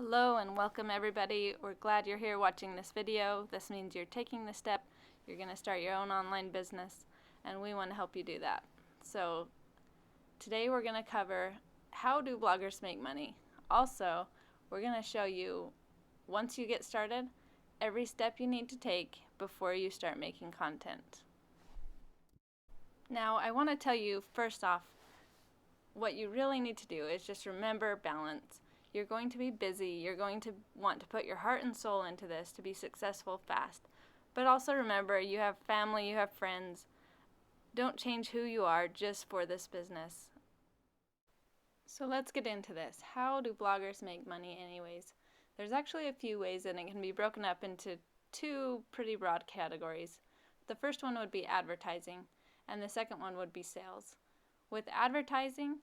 Hello and welcome everybody. We're glad you're here watching this video. This means you're taking the step, you're going to start your own online business, and we want to help you do that. So today we're going to cover how do bloggers make money. Also, we're going to show you, once you get started, every step you need to take before you start making content. Now, I want to tell you first off, what you really need to do is just remember balance. You're going to be busy, you're going to want to put your heart and soul into this to be successful fast. But also remember, you have family, you have friends. Don't change who you are just for this business. So let's get into this. How do bloggers make money anyways? There's actually a few ways, and it can be broken up into two pretty broad categories. The first one would be advertising, and the second one would be sales. With advertising,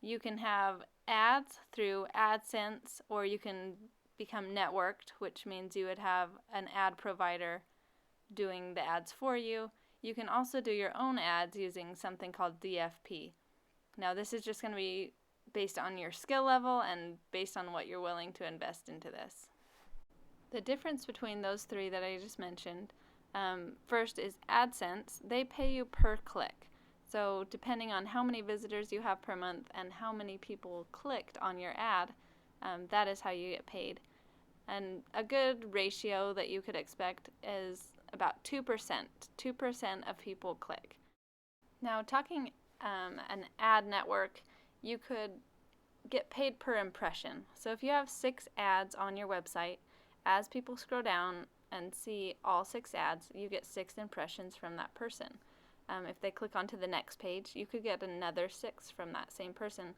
you can have ads through AdSense, or you can become networked, which means you would have an ad provider doing the ads for you. You can also do your own ads using something called DFP. Now, this is just going to be based on your skill level and based on what you're willing to invest into this. The difference between those three that I just mentioned, first is AdSense. They pay you per click. So depending on how many visitors you have per month and how many people clicked on your ad, that is how you get paid. And a good ratio that you could expect is about 2%. 2% of people click. Now, talking an ad network, you could get paid per impression. So if you have 6 ads on your website, as people scroll down and see all 6 ads, you get 6 impressions from that person. If they click onto the next page, you could get another 6 from that same person.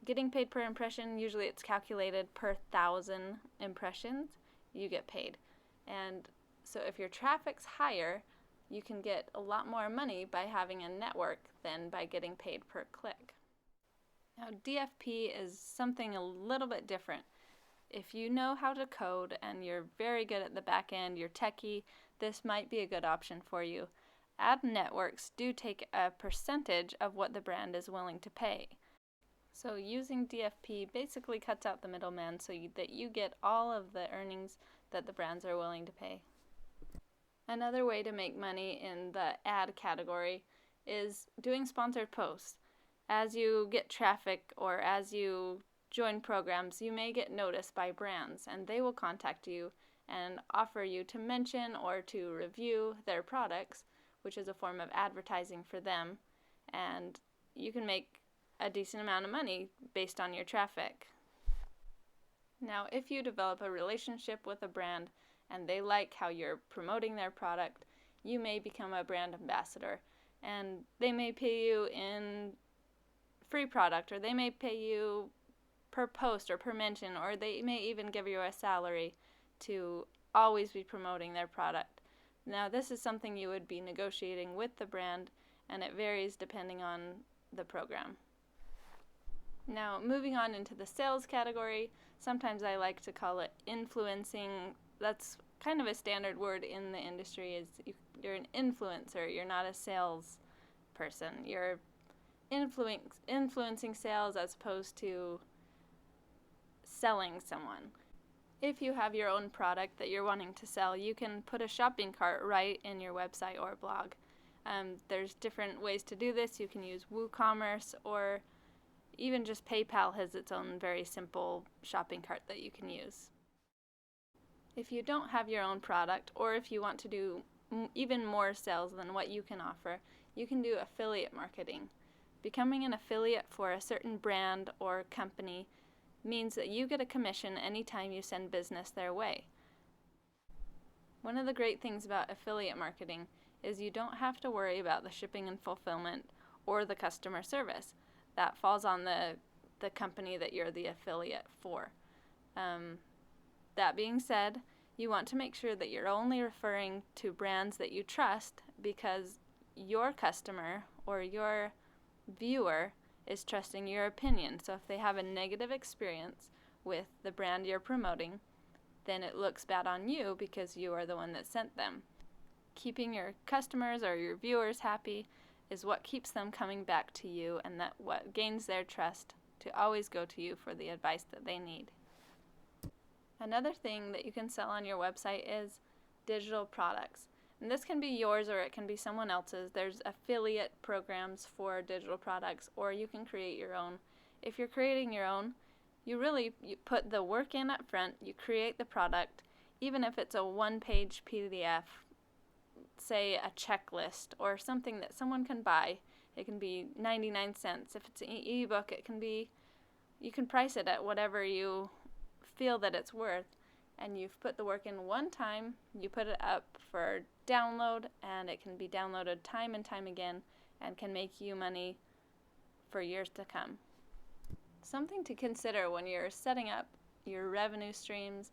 Getting paid per impression, usually it's calculated per 1,000 impressions, you get paid. And so if your traffic's higher, you can get a lot more money by having a network than by getting paid per click. Now, DFP is something a little bit different. If you know how to code and you're very good at the back end, you're techie, this might be a good option for you. Ad networks do take a percentage of what the brand is willing to pay. So using DFP basically cuts out the middleman so that you get all of the earnings that the brands are willing to pay. Another way to make money in the ad category is doing sponsored posts. As you get traffic or as you join programs, you may get noticed by brands, and they will contact you and offer you to mention or to review their products, which is a form of advertising for them, and you can make a decent amount of money based on your traffic. Now, if you develop a relationship with a brand and they like how you're promoting their product, you may become a brand ambassador, and they may pay you in free product, or they may pay you per post or per mention, or they may even give you a salary to always be promoting their product. Now, this is something you would be negotiating with the brand, and it varies depending on the program. Now, moving on into the sales category, sometimes I like to call it influencing. That's kind of a standard word in the industry, is you're an influencer, you're not a sales person. You're influencing sales as opposed to selling someone. If you have your own product that you're wanting to sell, you can put a shopping cart right in your website or blog. There's different ways to do this. You can use WooCommerce, or even just PayPal has its own very simple shopping cart that you can use. If you don't have your own product, or if you want to do even more sales than what you can offer, you can do affiliate marketing. Becoming an affiliate for a certain brand or company means that you get a commission anytime you send business their way. One of the great things about affiliate marketing is you don't have to worry about the shipping and fulfillment or the customer service. That falls on the company that you're the affiliate for. That being said, you want to make sure that you're only referring to brands that you trust, because your customer or your viewer is trusting your opinion. So if they have a negative experience with the brand you're promoting, then it looks bad on you because you are the one that sent them. Keeping your customers or your viewers happy is what keeps them coming back to you, and that what gains their trust to always go to you for the advice that they need. Another thing that you can sell on your website is digital products. And this can be yours or it can be someone else's. There's affiliate programs for digital products, or you can create your own. If you're creating your own, you put the work in up front, you create the product, even if it's a one-page PDF, say a checklist or something that someone can buy. It can be 99 cents. If it's an ebook, you can price it at whatever you feel that it's worth. And you've put the work in one time, you put it up for download, and it can be downloaded time and time again and can make you money for years to come. Something to consider when you're setting up your revenue streams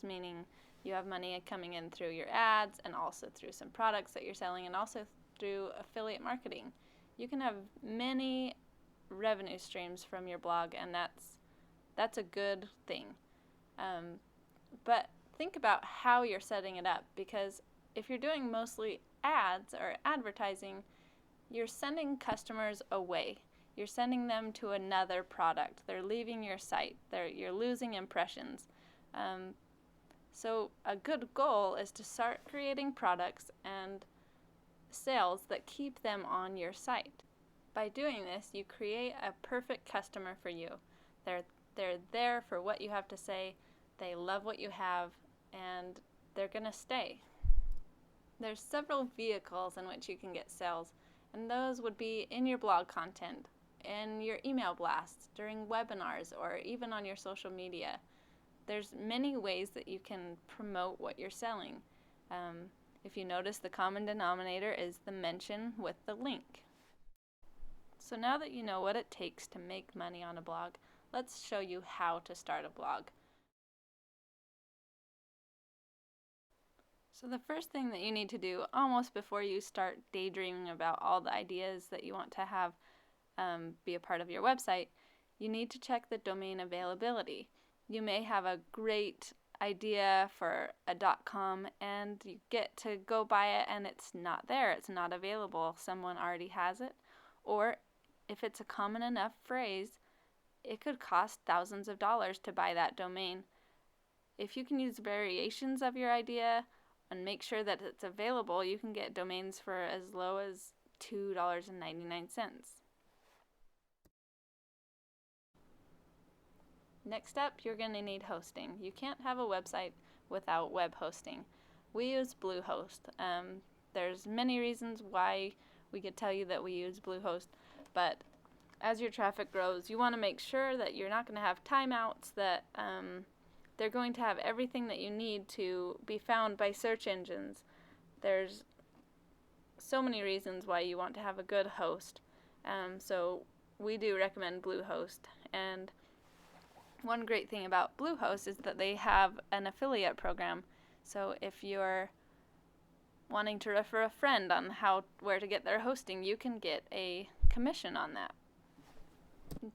meaning you have money coming in through your ads and also through some products that you're selling and also through affiliate marketing. You can have many revenue streams from your blog, and that's a good thing. But think about how you're setting it up, because if you're doing mostly ads or advertising, you're sending customers away. You're sending them to another product. They're leaving your site. You're losing impressions. So a good goal is to start creating products and sales that keep them on your site. By doing this, you create a perfect customer for you. They're there for what you have to say. They love what you have, and they're going to stay. There's several vehicles in which you can get sales, and those would be in your blog content, in your email blasts, during webinars, or even on your social media. There's many ways that you can promote what you're selling. If you notice, the common denominator is the mention with the link. So now that you know what it takes to make money on a blog, let's show you how to start a blog. So the first thing that you need to do almost before you start daydreaming about all the ideas that you want to have be a part of your website, you need to check the domain availability. You may have a great idea for a .com and you get to go buy it and it's not there, it's not available, someone already has it. Or if it's a common enough phrase, it could cost thousands of dollars to buy that domain. If you can use variations of your idea and make sure that it's available, you can get domains for as low as $2.99. Next up, you're going to need hosting. You can't have a website without web hosting. We use Bluehost. There's many reasons why we could tell you that we use Bluehost, but as your traffic grows, you want to make sure that you're not going to have timeouts, that they're going to have everything that you need to be found by search engines. There's so many reasons why you want to have a good host. So we do recommend Bluehost. And one great thing about Bluehost is that they have an affiliate program. So if you're wanting to refer a friend on where to get their hosting, you can get a commission on that.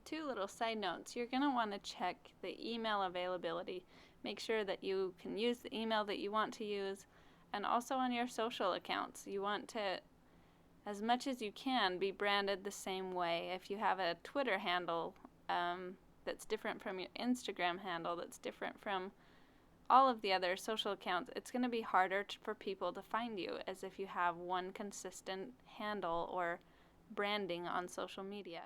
Two little side notes. You're going to want to check the email availability. Make sure that you can use the email that you want to use. And also on your social accounts, you want to, as much as you can, be branded the same way. If you have a Twitter handle that's different from your Instagram handle, that's different from all of the other social accounts, it's going to be harder for people to find you as if you have one consistent handle or branding on social media.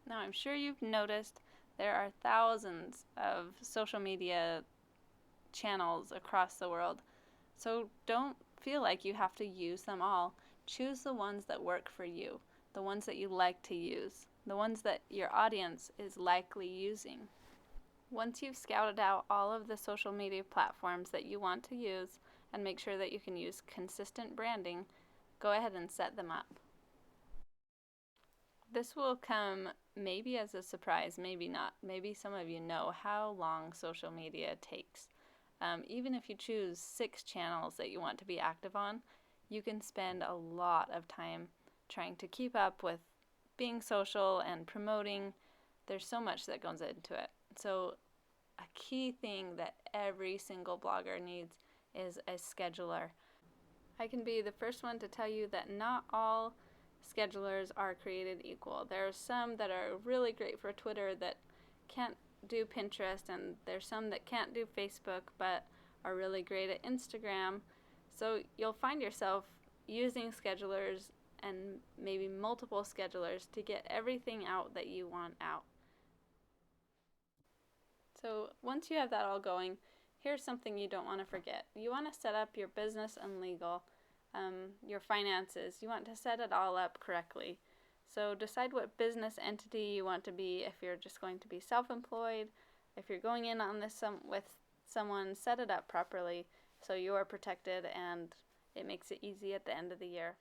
Now, I'm sure you've noticed there are thousands of social media channels across the world, so don't feel like you have to use them all. Choose the ones that work for you, the ones that you like to use, the ones that your audience is likely using. Once you've scouted out all of the social media platforms that you want to use and make sure that you can use consistent branding, go ahead and set them up. This will come maybe as a surprise, maybe not. Maybe some of you know how long social media takes. Even if you choose 6 channels that you want to be active on, you can spend a lot of time trying to keep up with being social and promoting. There's so much that goes into it. So a key thing that every single blogger needs is a scheduler. I can be the first one to tell you that not all schedulers are created equal. There are some that are really great for Twitter that can't do Pinterest, and there's some that can't do Facebook but are really great at Instagram. So you'll find yourself using schedulers and maybe multiple schedulers to get everything out that you want out. So once you have that all going, here's something you don't want to forget. You want to set up your business and legal, your finances. You want to set it all up correctly. So decide what business entity you want to be. If you're just going to be self-employed, if you're going in on this with someone, set it up properly so you are protected and it makes it easy at the end of the year.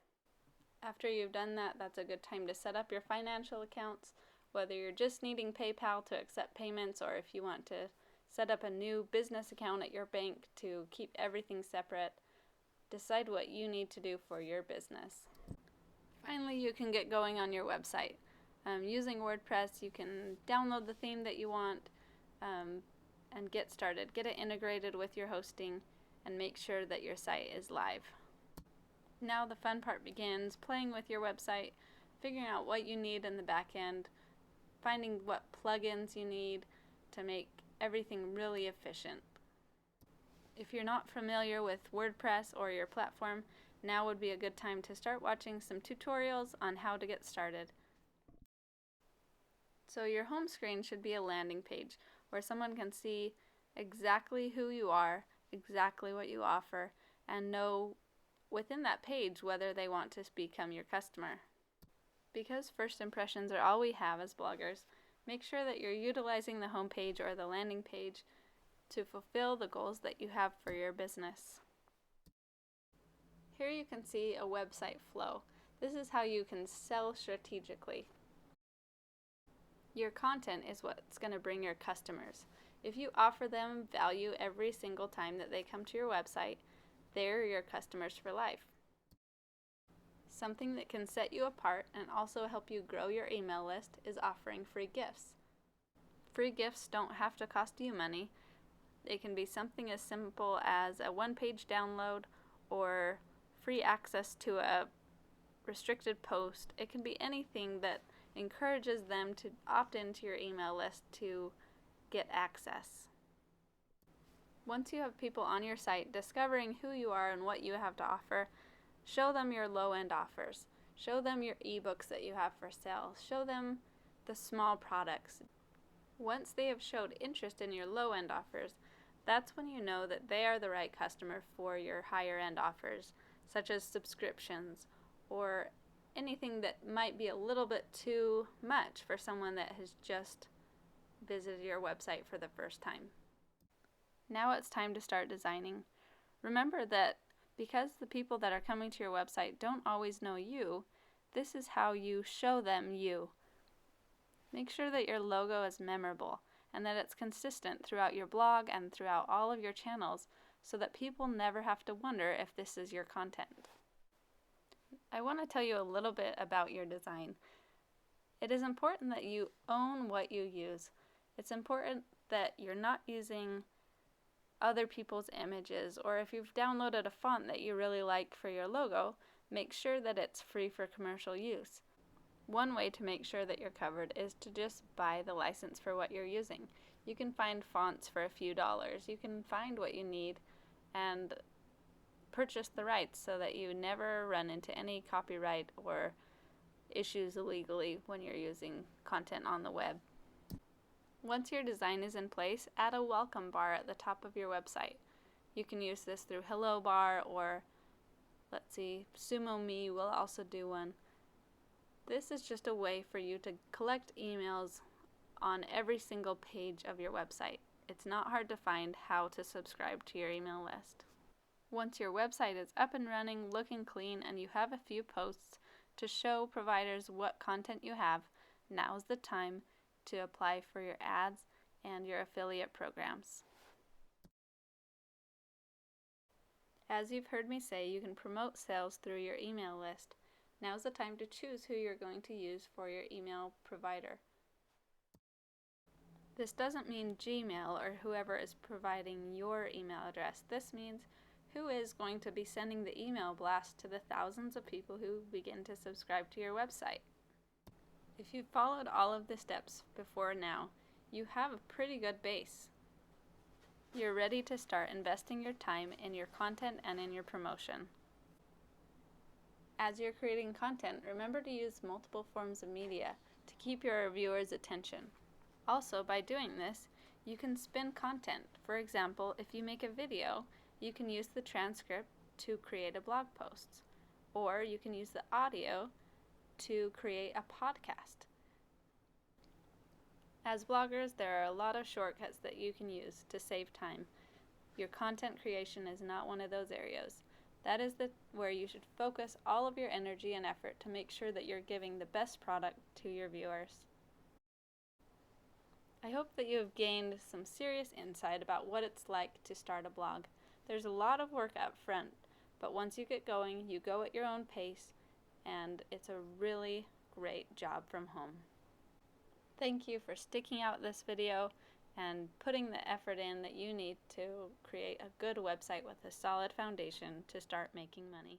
After you've done that, that's a good time to set up your financial accounts, whether you're just needing PayPal to accept payments or if you want to set up a new business account at your bank to keep everything separate. Decide what you need to do for your business. Finally, you can get going on your website. Using WordPress, you can download the theme that you want and get started. Get it integrated with your hosting and make sure that your site is live. Now the fun part begins, playing with your website, figuring out what you need in the back end, finding what plugins you need to make everything really efficient. If you're not familiar with WordPress or your platform, now would be a good time to start watching some tutorials on how to get started. So your home screen should be a landing page where someone can see exactly who you are, exactly what you offer, and know within that page whether they want to become your customer. Because first impressions are all we have as bloggers, make sure that you're utilizing the home page or the landing page to fulfill the goals that you have for your business. Here you can see a website flow. This is how you can sell strategically. Your content is what's going to bring your customers. If you offer them value every single time that they come to your website, they're your customers for life. Something that can set you apart and also help you grow your email list is offering free gifts. Free gifts don't have to cost you money. It can be something as simple as a one-page download or free access to a restricted post. It can be anything that encourages them to opt into your email list to get access. Once you have people on your site discovering who you are and what you have to offer, show them your low-end offers. Show them your ebooks that you have for sale. Show them the small products. Once they have showed interest in your low-end offers, that's when you know that they are the right customer for your higher-end offers, such as subscriptions or anything that might be a little bit too much for someone that has just visited your website for the first time. Now it's time to start designing. Remember that because the people that are coming to your website don't always know you, this is how you show them you. Make sure that your logo is memorable and that it's consistent throughout your blog and throughout all of your channels so that people never have to wonder if this is your content. I want to tell you a little bit about your design. It is important that you own what you use. It's important that you're not using other people's images, or if you've downloaded a font that you really like for your logo, make sure that it's free for commercial use. One way to make sure that you're covered is to just buy the license for what you're using. You can find fonts for a few dollars. You can find what you need and purchase the rights so that you never run into any copyright or issues illegally when you're using content on the web. Once your design is in place, add a welcome bar at the top of your website. You can use this through Hello Bar or, let's see, Sumo Me will also do one. This is just a way for you to collect emails on every single page of your website. It's not hard to find how to subscribe to your email list. Once your website is up and running, looking clean, and you have a few posts to show providers what content you have, now's the time to apply for your ads and your affiliate programs. As you've heard me say, you can promote sales through your email list. Now's the time to choose who you're going to use for your email provider. This doesn't mean Gmail or whoever is providing your email address. This means Who is going to be sending the email blast to the thousands of people who begin to subscribe to your website? If you've followed all of the steps before now, you have a pretty good base. You're ready to start investing your time in your content and in your promotion. As you're creating content, remember to use multiple forms of media to keep your viewers' attention. Also, by doing this, you can spin content. For example, if you make a video, you can use the transcript to create a blog post, or you can use the audio to create a podcast. As bloggers, there are a lot of shortcuts that you can use to save time. Your content creation is not one of those areas. That is where you should focus all of your energy and effort to make sure that you're giving the best product to your viewers. I hope that you have gained some serious insight about what it's like to start a blog. There's a lot of work up front, but once you get going, you go at your own pace, and it's a really great job from home. Thank you for sticking out this video and putting the effort in that you need to create a good website with a solid foundation to start making money.